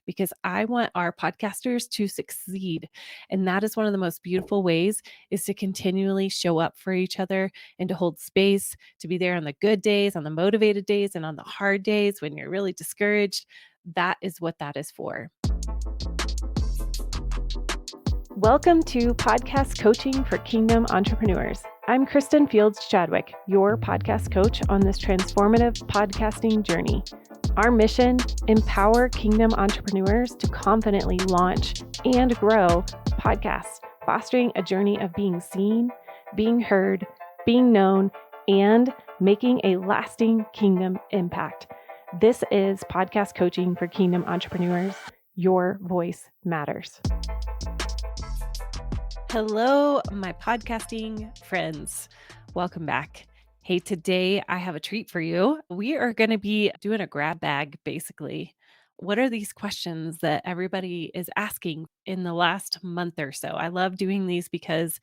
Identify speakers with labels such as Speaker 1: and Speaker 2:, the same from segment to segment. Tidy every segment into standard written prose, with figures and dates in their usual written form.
Speaker 1: because I want our podcasters to succeed. And that is one of the most beautiful ways is to continually show up for each other and to hold space, to be there on the good days, on the motivated days, and on the hard days when you're really discouraged. That is what that is for. Welcome to Podcast Coaching for Kingdom Entrepreneurs. I'm Kristin Fields Chadwick, your podcast coach on this transformative podcasting journey. Our mission: empower Kingdom entrepreneurs to confidently launch and grow podcasts, fostering a journey of being seen, being heard, being known, and making a lasting kingdom impact. This is Podcast Coaching for Kingdom Entrepreneurs. Your voice matters. Hello, my podcasting friends. Welcome back. Hey, today I have a treat for you. We are going to be doing a grab bag, basically. What are these questions that everybody is asking in the last month or so? I love doing these because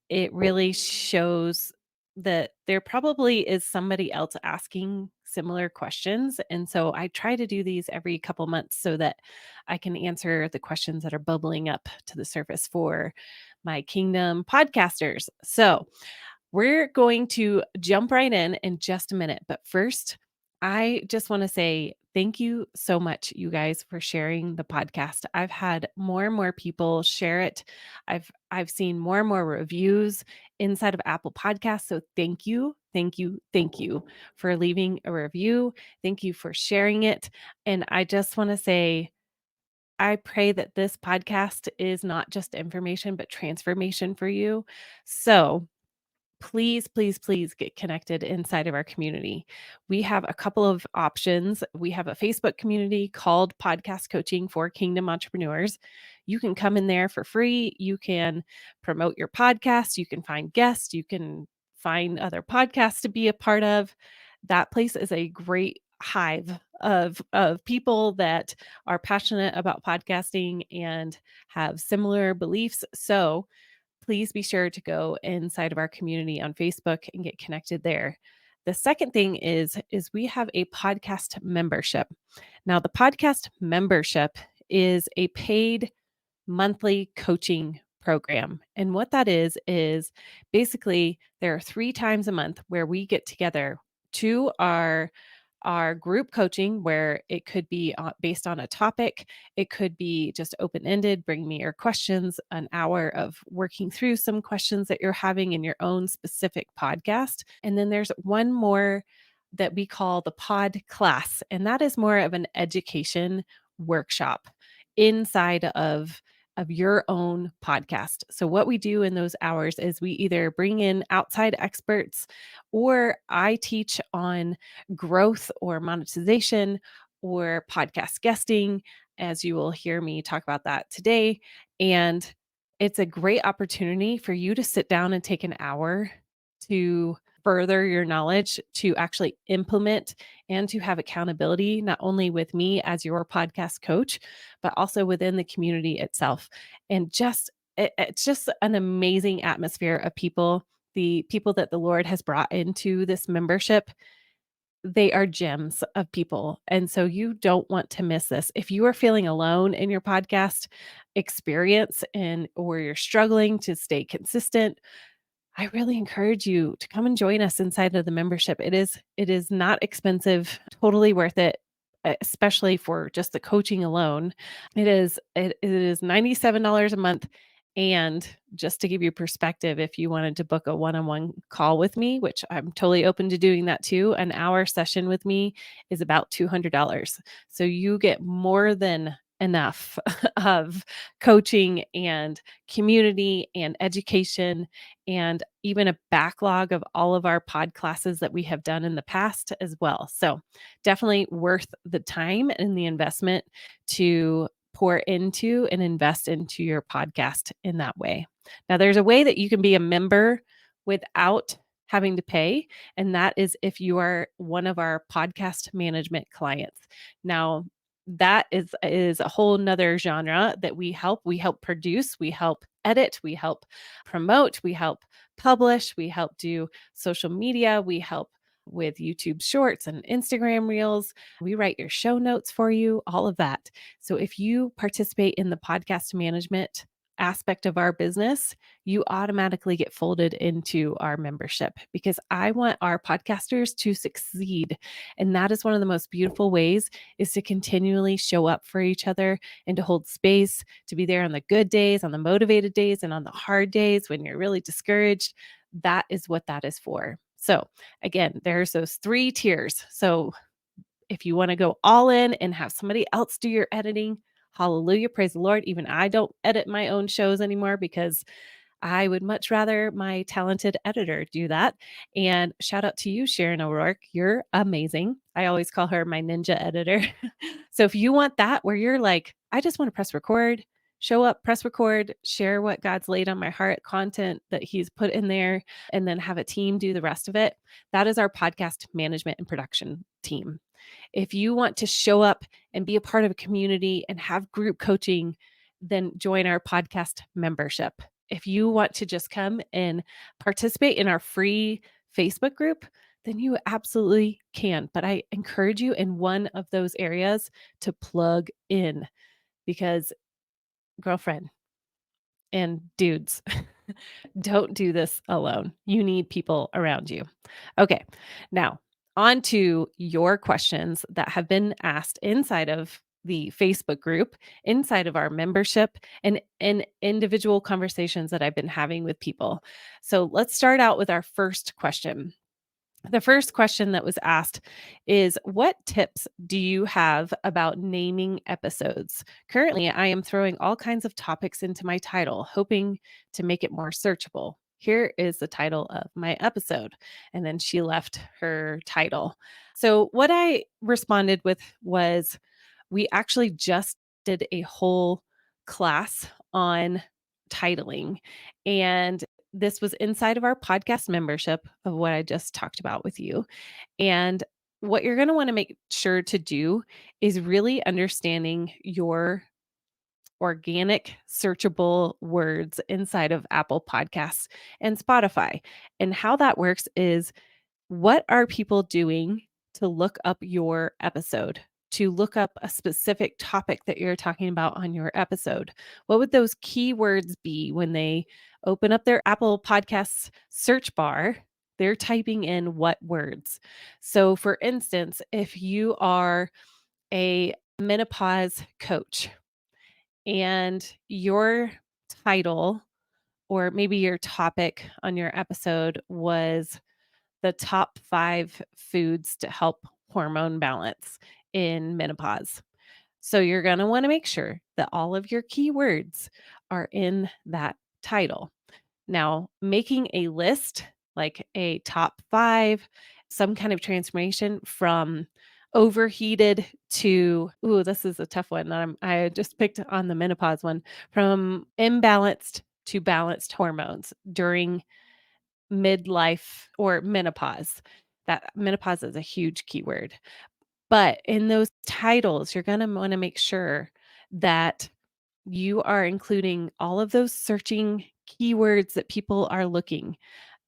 Speaker 1: it really shows that there probably is somebody else asking similar questions. And so I try to do these every couple months so that I can answer the questions that are bubbling up to the surface for my Kingdom podcasters. So we're going to jump right in just a minute. But first, I just want to say thank you so much, you guys, for sharing the podcast. I've had more and more people share it. I've seen more and more reviews inside of Apple Podcasts. So thank you, thank you, thank you for leaving a review. Thank you for sharing it. And I just want to say, I pray that this podcast is not just information, but transformation for you. So please, please, please get connected inside of our community. We have a couple of options. We have a Facebook community called Podcast Coaching for Kingdom Entrepreneurs. You can come in there for free. You can promote your podcast. You can find guests. You can find other podcasts to be a part of. That place is a great hive of people that are passionate about podcasting and have similar beliefs. So please be sure to go inside of our community on Facebook and get connected there. The second thing is we have a podcast membership. Now, the podcast membership is a paid monthly coaching program. And what that is basically there are 3 times a month where we get together to our group coaching, where it could be based on a topic. It could be just open-ended, bring me your questions, an hour of working through some questions that you're having in your own specific podcast. And then there's one more that we call the pod class, and that is more of an education workshop inside of your own podcast. So what we do in those hours is we either bring in outside experts, or I teach on growth or monetization or podcast guesting, as you will hear me talk about that today. And it's a great opportunity for you to sit down and take an hour to further your knowledge, to actually implement and to have accountability, not only with me as your podcast coach, but also within the community itself. And it's just an amazing atmosphere of people. The people that the Lord has brought into this membership, they are gems of people. And so you don't want to miss this. If you are feeling alone in your podcast experience or you're struggling to stay consistent, I really encourage you to come and join us inside of the membership. It is not expensive, totally worth it, especially for just the coaching alone. It is $97 a month. And just to give you perspective, if you wanted to book a one-on-one call with me, which I'm totally open to doing that too, an hour session with me is about $200. So you get more than enough of coaching and community and education, and even a backlog of all of our pod classes that we have done in the past as well. So definitely worth the time and the investment to pour into and invest into your podcast in that way. Now, there's a way that you can be a member without having to pay, and that is if you are one of our podcast management clients. Now, that is a whole nother genre that we help. We help produce, we help edit, we help promote, we help publish, we help do social media, we help with YouTube shorts and Instagram reels. We write your show notes for you, all of that. So if you participate in the podcast management aspect of our business, you automatically get folded into our membership because I want our podcasters to succeed. And that is one of the most beautiful ways is to continually show up for each other and to hold space, to be there on the good days, on the motivated days, and on the hard days when you're really discouraged. That is what that is for. So, again, there's those 3 tiers. So, if you want to go all in and have somebody else do your editing, hallelujah, praise the Lord. Even I don't edit my own shows anymore because I would much rather my talented editor do that. And shout out to you, Sharon O'Rourke. You're amazing. I always call her my ninja editor. So if you want that, where you're like, I just want to press record, show up, press record, share what God's laid on my heart, content that He's put in there, and then have a team do the rest of it, that is our podcast management and production team. If you want to show up and be a part of a community and have group coaching, then join our podcast membership. If you want to just come and participate in our free Facebook group, then you absolutely can. But I encourage you in one of those areas to plug in because, girlfriend and dudes, don't do this alone. You need people around you. Okay, now on to your questions that have been asked inside of the Facebook group, inside of our membership, and in individual conversations that I've been having with people. So let's start out with our first question. The first question that was asked is, what tips do you have about naming episodes? Currently, I am throwing all kinds of topics into my title, hoping to make it more searchable. Here is the title of my episode. And then she left her title. So, what I responded with was, we actually just did a whole class on titling. And this was inside of our podcast membership of what I just talked about with you. And what you're going to want to make sure to do is really understanding your organic searchable words inside of Apple Podcasts and Spotify. And how that works is, what are people doing to look up your episode, to look up a specific topic that you're talking about on your episode? What would those keywords be when they open up their Apple Podcasts search bar? They're typing in what words? So, for instance, if you are a menopause coach and your title or maybe your topic on your episode was the top 5 foods to help hormone balance in menopause. So you're going to want to make sure that all of your keywords are in that title. Now, making a list, like a top 5, some kind of transformation from overheated to, ooh, this is a tough one. I just picked on the menopause one, from imbalanced to balanced hormones during midlife or menopause. That menopause is a huge keyword. But in those titles, you're going to want to make sure that you are including all of those searching keywords that people are looking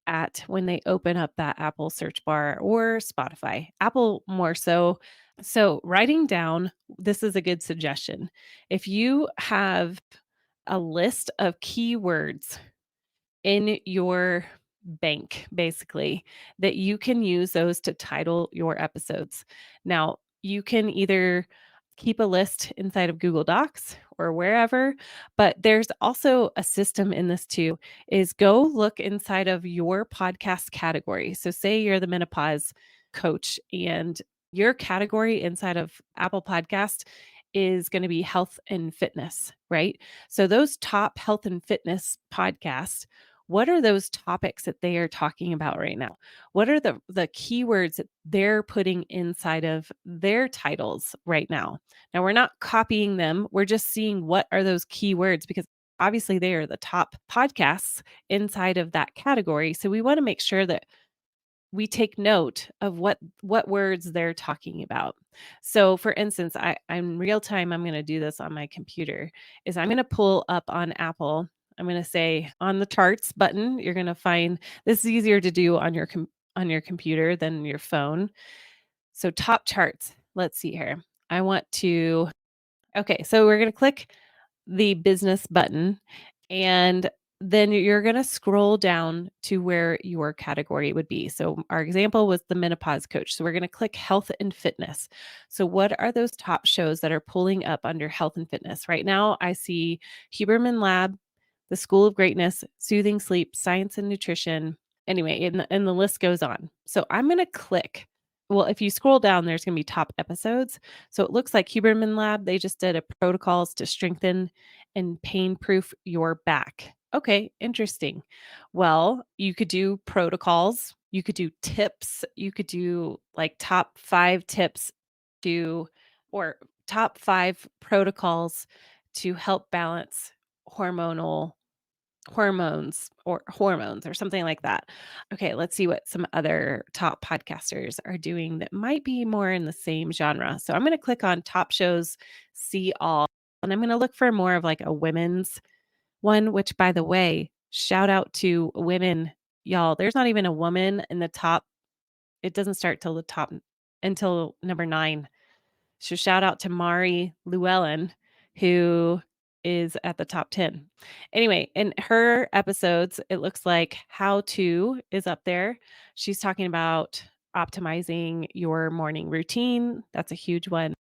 Speaker 1: at when they open up that Apple search bar or Spotify. Apple more so. So, writing down, this is a good suggestion. If you have a list of keywords in your bank, basically, that you can use those to title your episodes. Now, you can either keep a list inside of Google Docs or wherever, but there's also a system in this too, is go look inside of your podcast category. So say you're the menopause coach and your category inside of Apple Podcast is going to be health and fitness, right? So those top health and fitness podcasts, what are those topics that they are talking about right now? What are the keywords that they're putting inside of their titles right now? Now, we're not copying them. We're just seeing what are those keywords because obviously they are the top podcasts inside of that category. So we want to make sure that we take note of what words they're talking about. So for instance, I'm real time, I'm going to do this on my computer, is I'm going to pull up on Apple. I'm going to say on the charts button, you're going to find this is easier to do on your on your computer than your phone. So top charts. Let's see here. I want to Okay, so we're going to click the business button, and then you're going to scroll down to where your category would be. So our example was the menopause coach. So we're going to click health and fitness. So what are those top shows that are pulling up under health and fitness? Right now I see Huberman Lab, the School of Greatness, Soothing Sleep, Science and Nutrition. Anyway, and the list goes on. So I'm going to click. Well, if you scroll down, there's going to be top episodes. So it looks like Huberman Lab, they just did a protocols to strengthen and pain proof your back. Okay, interesting. Well, you could do protocols, you could do tips, you could do like top 5 tips to, or top 5 protocols to help balance hormonal hormones or something like that. Okay, let's see what some other top podcasters are doing that might be more in the same genre. So I'm going to click on top shows, see all, and I'm going to look for more of like a women's one, which by the way, shout out to women, y'all. There's not even a woman in the top. It doesn't start till the top until number 9. So shout out to Mari Llewellyn, who is at the top 10. Anyway, in her episodes, it looks like How To is up there. She's talking about optimizing your morning routine. That's a huge one.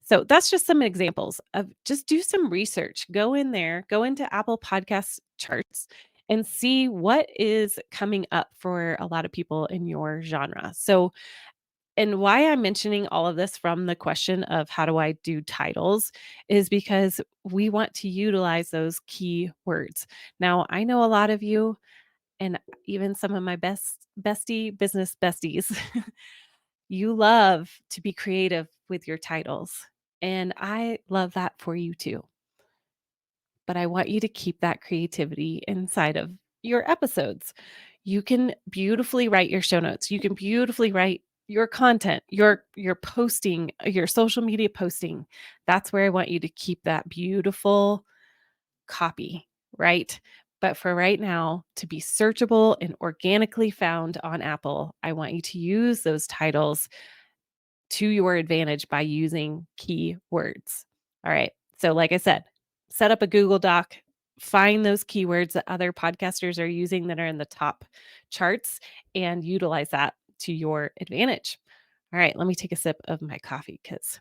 Speaker 1: So that's just some examples of, just do some research. Go in there, go into Apple Podcast charts and see what is coming up for a lot of people in your genre. So, and why I'm mentioning all of this from the question of how do I do titles is because we want to utilize those key words. Now, I know a lot of you, and even some of my bestie business besties, you love to be creative with your titles. And I love that for you too. But I want you to keep that creativity inside of your episodes. You can beautifully write your show notes. You can beautifully write your content, your posting, your social media posting. That's where I want you to keep that beautiful copy, right? But for right now, to be searchable and organically found on Apple, I want you to use those titles to your advantage by using keywords. All right. So, like I said, set up a Google Doc, find those keywords that other podcasters are using that are in the top charts, and utilize that to your advantage. All right. Let me take a sip of my coffee because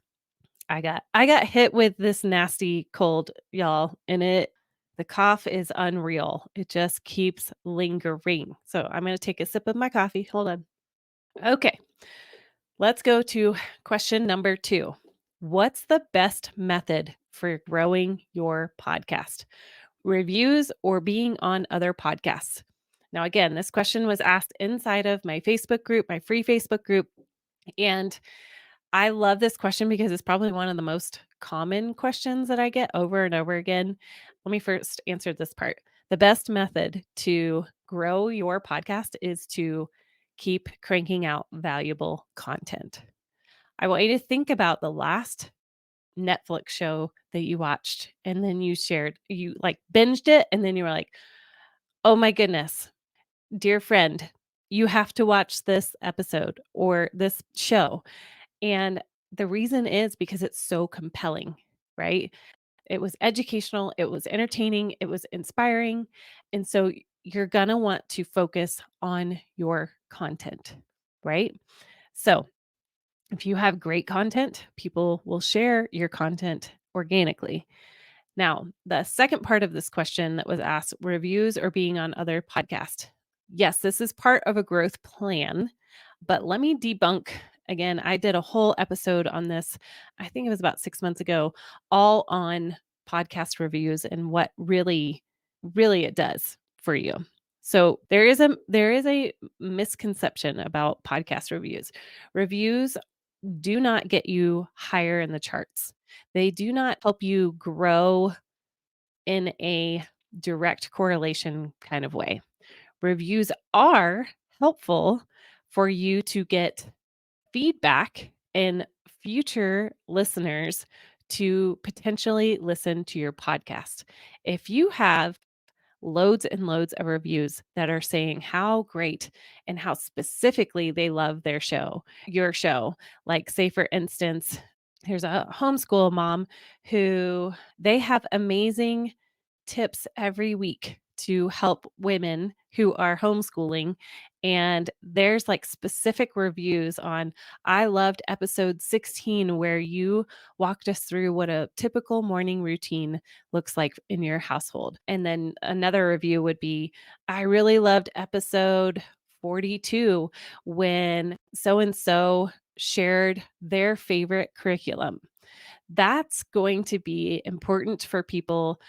Speaker 1: I got hit with this nasty cold, y'all, and the cough is unreal. It just keeps lingering. So I'm going to take a sip of my coffee. Hold on. Okay. Let's go to question number 2. What's the best method for growing your podcast? Reviews or being on other podcasts? Now, again, this question was asked inside of my Facebook group, my free Facebook group. And I love this question because it's probably one of the most common questions that I get over and over again. Let me first answer this part. The best method to grow your podcast is to keep cranking out valuable content. I want you to think about the last Netflix show that you watched and then you like binged it and then you were like, "Oh my goodness, dear friend, you have to watch this episode or this show." And the reason is because it's so compelling, right? It was educational, it was entertaining, it was inspiring. And so you're going to want to focus on your content, right? So, if you have great content, people will share your content organically. Now, the second part of this question that was asked, reviews or being on other podcasts. Yes, this is part of a growth plan, but let me debunk again. I did a whole episode on this. I think it was about 6 months ago, all on podcast reviews and what really it does for you. So there is a misconception about podcast reviews. Reviews do not get you higher in the charts. They do not help you grow in a direct correlation kind of way. Reviews are helpful for you to get feedback and future listeners to potentially listen to your podcast. If you have loads and loads of reviews that are saying how great and how specifically they love your show. Like, say, for instance, here's a homeschool mom who they have amazing tips every week to help women who are homeschooling. And there's like specific reviews on, I loved episode 16, where you walked us through what a typical morning routine looks like in your household. And then another review would be, I really loved episode 42 when so and so shared their favorite curriculum. That's going to be important for people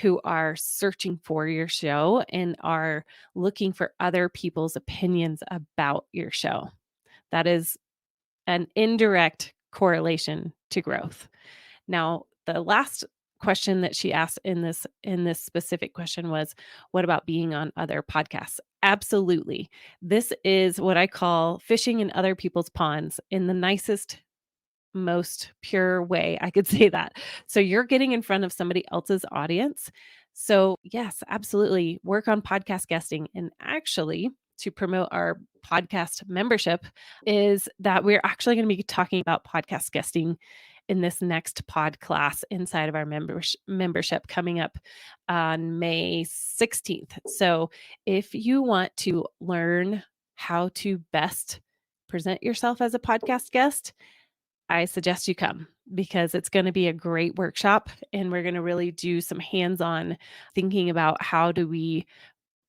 Speaker 1: who are searching for your show and are looking for other people's opinions about your show. That is an indirect correlation to growth. Now, the last question that she asked in this specific question was, what about being on other podcasts? Absolutely. This is what I call fishing in other people's ponds in the nicest, most pure way I could say that. So you're getting in front of somebody else's audience. So, yes, absolutely work on podcast guesting. And actually, to promote our podcast membership, is that we're actually going to be talking about podcast guesting in this next pod class inside of our membership coming up on May 16th. So, if you want to learn how to best present yourself as a podcast guest, I suggest you come, because it's going to be a great workshop and we're going to really do some hands-on thinking about how do we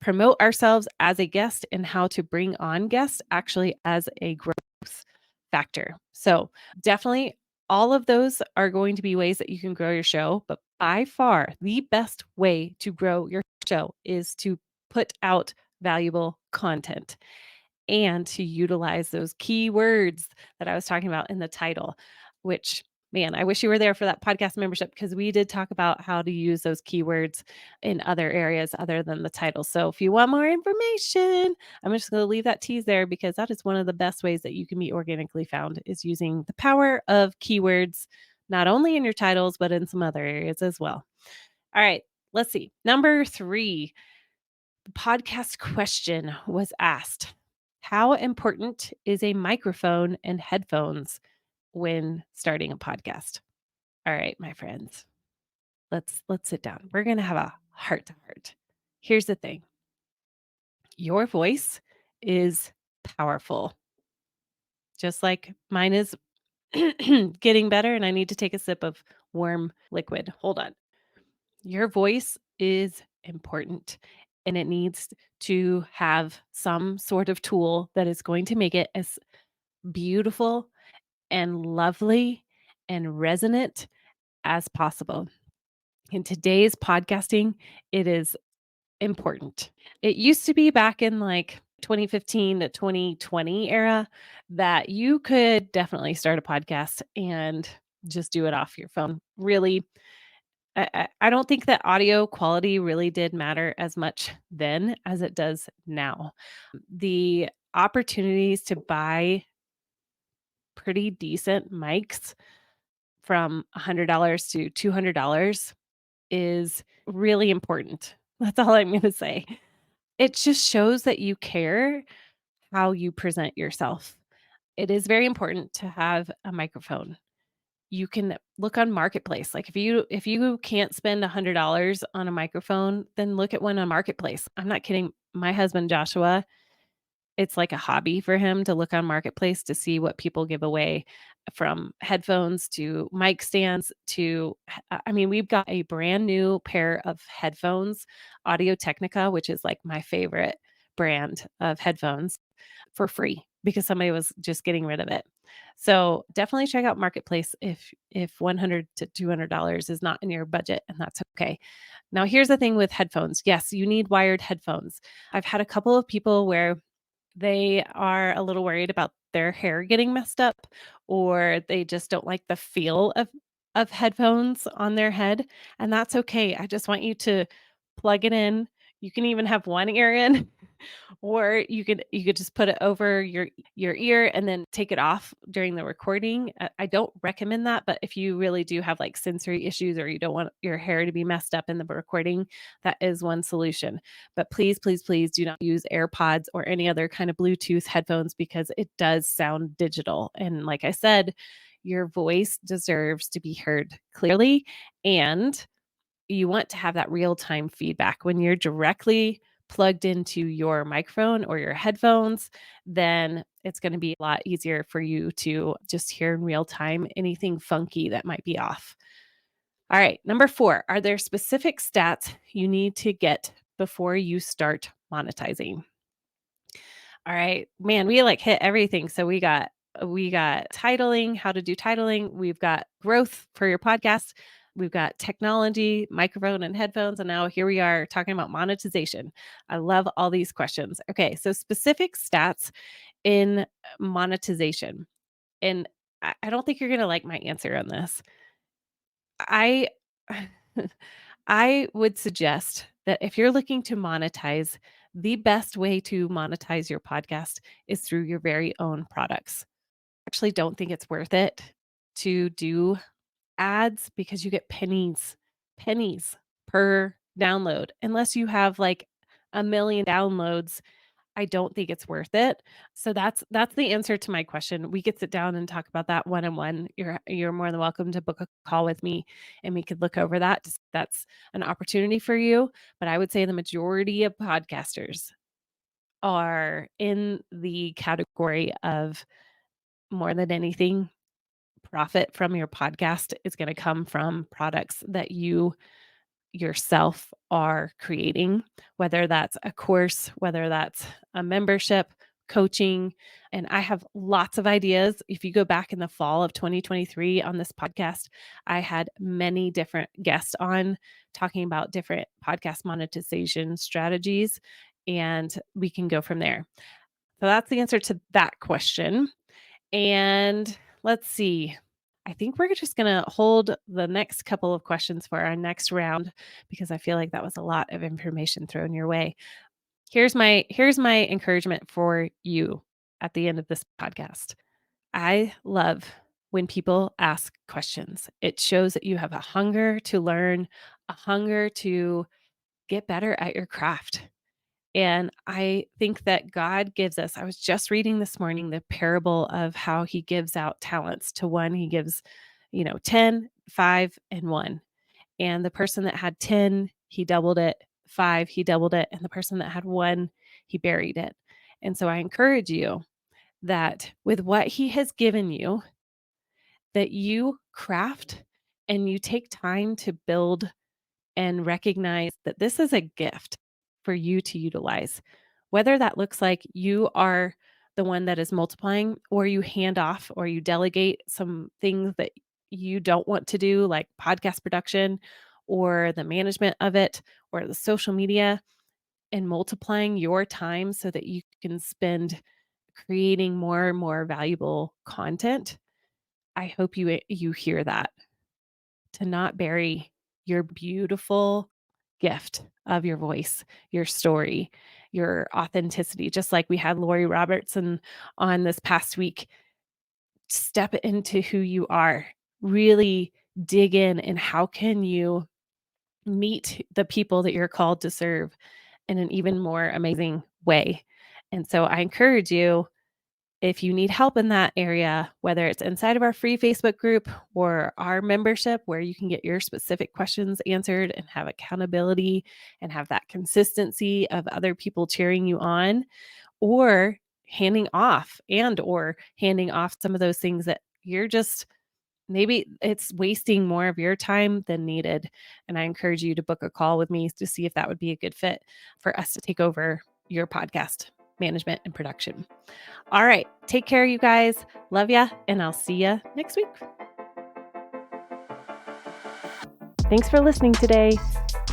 Speaker 1: promote ourselves as a guest and how to bring on guests actually as a growth factor. So, definitely all of those are going to be ways that you can grow your show, but by far the best way to grow your show is to put out valuable content and to utilize those keywords that I was talking about in the title, which, man, I wish you were there for that podcast membership, because we did talk about how to use those keywords in other areas other than the title. So if you want more information, I'm just going to leave that tease there, because that is one of the best ways that you can be organically found, is using the power of keywords, not only in your titles, but in some other areas as well. All right, let's see. Number 3, the podcast question was asked, how important is a microphone and headphones when starting a podcast? All right, my friends, let's sit down. We're going to have a heart to heart. Here's the thing. Your voice is powerful. Just like mine is getting better, and I need to take a sip of warm liquid. Hold on. Your voice is important, and it needs to have some sort of tool that is going to make it as beautiful and lovely and resonant as possible. In today's podcasting, it is important. It used to be back in like 2015 to 2020 era that you could definitely start a podcast and just do it off your phone. Really, I don't think that audio quality really did matter as much then as it does now. The opportunities to buy pretty decent mics from $100 to $200 is really important. That's all I'm going to say. It just shows that you care how you present yourself. It is very important to have a microphone. You can look on Marketplace. Like, if you can't spend $100 on a microphone, then look at one on Marketplace. I'm not kidding. My husband Joshua, it's like a hobby for him to look on Marketplace to see what people give away, from headphones to mic stands to I mean, we've got a brand new pair of headphones, Audio Technica, which is like my favorite brand of headphones, for free because somebody was just getting rid of it. So definitely check out Marketplace if $100 to $200 is not in your budget, and that's okay. Now, here's the thing with headphones. Yes, you need wired headphones. I've had a couple of people where they are a little worried about their hair getting messed up, or they just don't like the feel of headphones on their head, and that's okay. I just want you to plug it in. You can even have one ear in Or you could just put it over your ear and then take it off during the recording. I don't recommend that, but if you really do have like sensory issues or you don't want your hair to be messed up in the recording, that is one solution. But please, please, please do not use AirPods or any other kind of Bluetooth headphones because it does sound digital. And like I said, your voice deserves to be heard clearly, and you want to have that real-time feedback. When you're directly plugged into your microphone or your headphones, then it's going to be a lot easier for you to just hear in real time anything funky that might be off. All right, number 4, are there specific stats you need to get before you start monetizing? All right, man, we like hit everything. So we got titling, how to do titling. We've got growth for your podcast. We've got technology, microphone and headphones. And now here we are talking about monetization. I love all these questions. Okay, so specific stats in monetization. And I don't think you're going to like my answer on this. I I would suggest that if you're looking to monetize, the best way to monetize your podcast is through your very own products. Actually don't think it's worth it to do ads because you get pennies per download. Unless you have like a million downloads, I don't think it's worth it. So that's the answer to my question. We could sit down and talk about that one-on-one. You're more than welcome to book a call with me and we could look over that. That's an opportunity for you. But I would say the majority of podcasters are in the category of more than anything, profit from your podcast is going to come from products that you yourself are creating, whether that's a course, whether that's a membership, coaching. And I have lots of ideas. If you go back in the fall of 2023 on this podcast, I had many different guests on talking about different podcast monetization strategies, and we can go from there. So that's the answer to that question. And let's see. I think we're just going to hold the next couple of questions for our next round because I feel like that was a lot of information thrown your way. Here's my encouragement for you at the end of this podcast. I love when people ask questions. It shows that you have a hunger to learn, a hunger to get better at your craft. And I think that God gives us, I was just reading this morning the parable of how he gives out talents. To one, he gives, 10, 5, and 1. And the person that had 10, he doubled it, 5, he doubled it. And the person that had 1, he buried it. And so I encourage you that with what he has given you, that you craft and you take time to build and recognize that this is a gift for you to utilize. Whether that looks like you are the one that is multiplying, or you hand off or you delegate some things that you don't want to do, like podcast production or the management of it or the social media, and multiplying your time so that you can spend creating more and more valuable content. I hope you hear that, to not bury your beautiful gift of your voice, your story, your authenticity. Just like we had Lori Robertson on this past week, step into who you are, really dig in, and how can you meet the people that you're called to serve in an even more amazing way. And so I encourage you, if you need help in that area, whether it's inside of our free Facebook group or our membership where you can get your specific questions answered and have accountability and have that consistency of other people cheering you on, or handing off some of those things that you're just, maybe it's wasting more of your time than needed. And I encourage you to book a call with me to see if that would be a good fit for us to take over your podcast management and production. All right. Take care, you guys. Love ya. And I'll see ya next week. Thanks for listening today.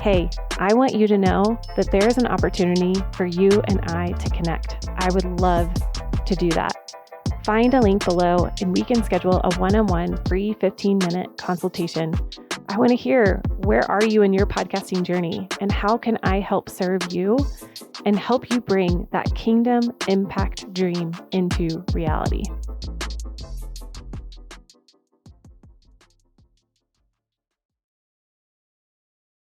Speaker 1: Hey, I want you to know that there is an opportunity for you and I to connect. I would love to do that. Find a link below and we can schedule a one-on-one free 15-minute consultation I want to hear, where are you in your podcasting journey, and how can I help serve you and help you bring that kingdom impact dream into reality?